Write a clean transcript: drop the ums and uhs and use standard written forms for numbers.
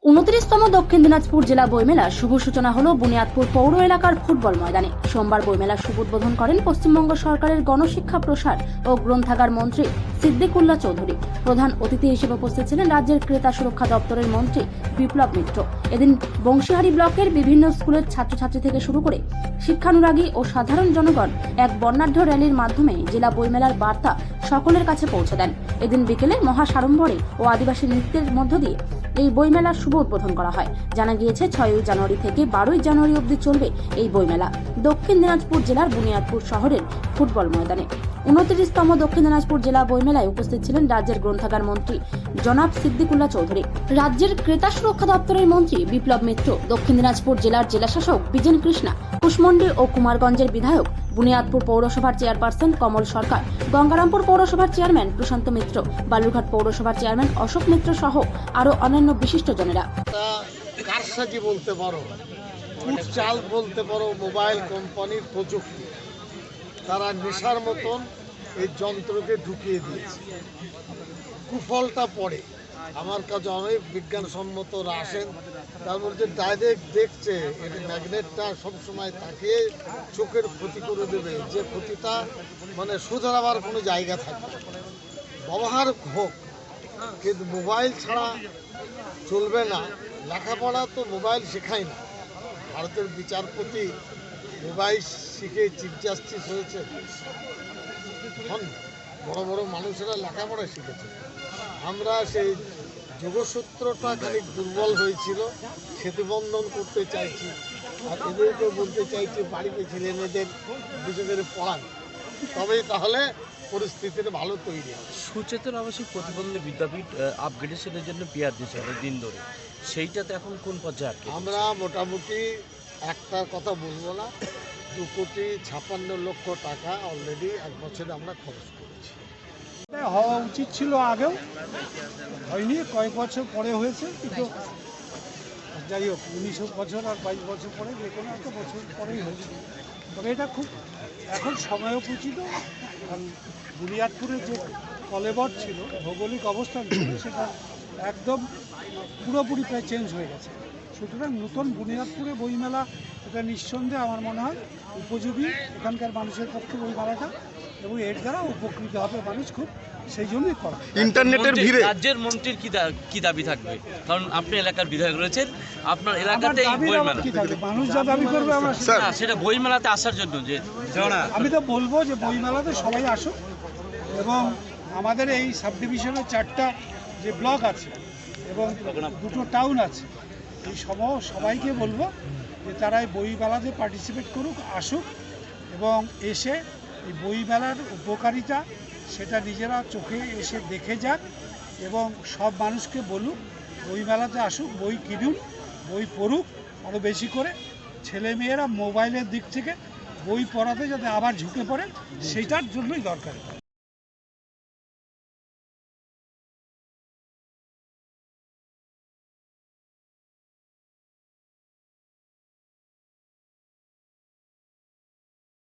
29তম দক্ষিণ দিনাজপুর জেলা বইমেলার শুভ সূচনা হলো বুনিয়াদপুর পৌর এলাকার ফুটবল ময়দানে। সোমবার বইমেলার শুভ উদ্বোধন করেন পশ্চিমবঙ্গ সরকারের গণশিক্ষা প্রসার ও গ্রন্থাগার মন্ত্রী সিদ্দিকুল্লাহ চৌধুরী। প্রধান অতিথি হিসেবে উপস্থিত ছিলেন রাজ্যের ক্রেতা সুরক্ষা দপ্তরের মন্ত্রী বিপ্লব মিত্র। এদিন বংশীহারি ব্লকের বিভিন্ন স্কুলের ছাত্রছাত্রী থেকে শুরু করে শিক্ষানুরাগী ও সাধারণ জনগণ এক বর্ণাঢ্য র্যালির মাধ্যমে জেলা বইমেলার বার্তা সকলের কাছে পৌঁছে দেন। এদিন বিকেলে মহাসাড়ম্বরে ও আদিবাসী নৃত্যের মধ্য দিয়ে এই বইমেলার শুভ উদ্বোধন করা হয়। জানা গিয়েছে 6ই জানুয়ারি থেকে 12ই জানুয়ারি অবধি চলবে এই বইমেলা দক্ষিণ দিনাজপুর জেলার বুনিয়াদপুর শহরের ফুটবল ময়দানে। 29তম দক্ষিণ দিনাজপুর জেলা বইমেলায় উপস্থিত ছিলেন রাজ্যের গ্রন্থাগার মন্ত্রী জনাব সিদ্দিকুল্লাহ চৌধুরী, রাজ্যের ক্রেতা সুরক্ষা দপ্তরের মন্ত্রী বিপ্লব মিত্র, দক্ষিণ দিনাজপুর জেলার জেলাশাসক বিজেন কৃষ্ণা, কুশমন্ডি ও কুমারগঞ্জের বিধায়ক, বুনিয়াদপুর পৌরসভার চেয়ারপারসন কমল সরকার, গঙ্গারামপুর পৌরসভার চেয়ারম্যান প্রশান্ত মিত্র, বালুরঘাট পৌরসভার চেয়ারম্যান অশোক মিত্র সহ আরো অন্যান্য বিশিষ্টজনেরা। কারসাজি বলতে পারো, ফুট চাল বলতে পারো, মোবাইল কোম্পানির প্রযুক্তি তারা নেশার মতন এই যন্ত্রকে ঢুকিয়ে দিয়েছে। কুফলটা পড়ে আমার কাছে অনেক বিজ্ঞানসম্মতরা আসেন, তার মধ্যে ডাইরেক্ট দেখছে এর ম্যাগনেটটা সবসময় তাকে চোখের ক্ষতি করে দেবে, যে ক্ষতিটা মানে শুধরাবার কোনো জায়গা থাকবে। ব্যবহার হোক, কিন্তু মোবাইল ছাড়া চলবে না। লেখাপড়া তো মোবাইল শেখায় না। ভারতের বিচারপতি মোবাইল শিখে চিফ জাস্টিস হয়েছে, এখন বড় বড় মানুষেরা লেখাপড়া শিখেছে। আমরা সেই যোগসূত্রটা খানিক দুর্বল হয়েছিল, সেতুবন্ধন করতে চাইছি। আর এদেরকে বলতে চাইছি বাড়িতে ছেলে মেয়েদের বিশেষ করে পড়ান, তবেই তাহলে পরিস্থিতির ভালো তৈরি হবে। সুচেতন আবাসিক প্রতিবন্ধী বিদ্যাপীঠ আপগ্রেডেশনের জন্য পিয়ার দিয়েছে অনেকদিন ধরে, সেইটাতে এখন কোন পর্যায়ে আটকে? আমরা মোটামুটি একটার কথা বলবো না, 2,56,00,000 টাকা অলরেডি এক বছরে আমরা খরচ করেছি। হওয়া উচিত ছিল, আগেও হয়নি, কয়েক বছর পরে হয়েছে, কিন্তু যাই হোক 19 বছর আর 22 বছর পরে যে কোনো একটা বছর পরেই হয়েছে। তবে এটা খুব এখন সময়োপচিত, কারণ বুনিয়াদপুরের যে কলেবর ছিল, ভৌগোলিক অবস্থান ছিল, সেটা একদম পুরোপুরি প্রায় চেঞ্জ হয়ে গেছে। সুতরাং নতুন বুনিয়াদপুরে বইমেলা এটা নিঃসন্দেহে আমার মনে হয় উপযোগী এখানকার মানুষের পক্ষে বইমেলাটা, এবং এর দ্বারা উপকৃত হবে মানুষ খুব, সেই জন্যই করা। ইন্টারনেটের ভিড়ে রাজ্যের মন্ত্রীর কি দাবি থাকবে? কারণ আপনি এলাকার বিধায়ক রয়েছেন, আপনার এলাকাতেই বইমেলা, মানুষ যা দাবি করবে আমরা সেটা বইমেলাতে আসার জন্য। যে আমি তো বলবো যে বইমেলাতে সবাই আসুক, এবং আমাদের এই সাব ডিভিশনের 4টা যে ব্লক আছে এবং 2টো টাউন আছে, এই সবাইকে বলবো যে তারা এই বইমেলাতে পার্টিসিপেট করুক, আসুক, এবং এসে এই বইমেলার উপকারিতা সেটা নিজেরা চোখে এসে দেখে যাক, এবং সব মানুষকে বলুক বইমেলাতে আসুক, বই কিনুন, বই পড়ুক, আরও বেশি করে ছেলেমেয়েরা মোবাইলের দিক থেকে বই পড়াতে যাতে আবার ঝুঁকে পড়ে, সেইটার জন্যই দরকার।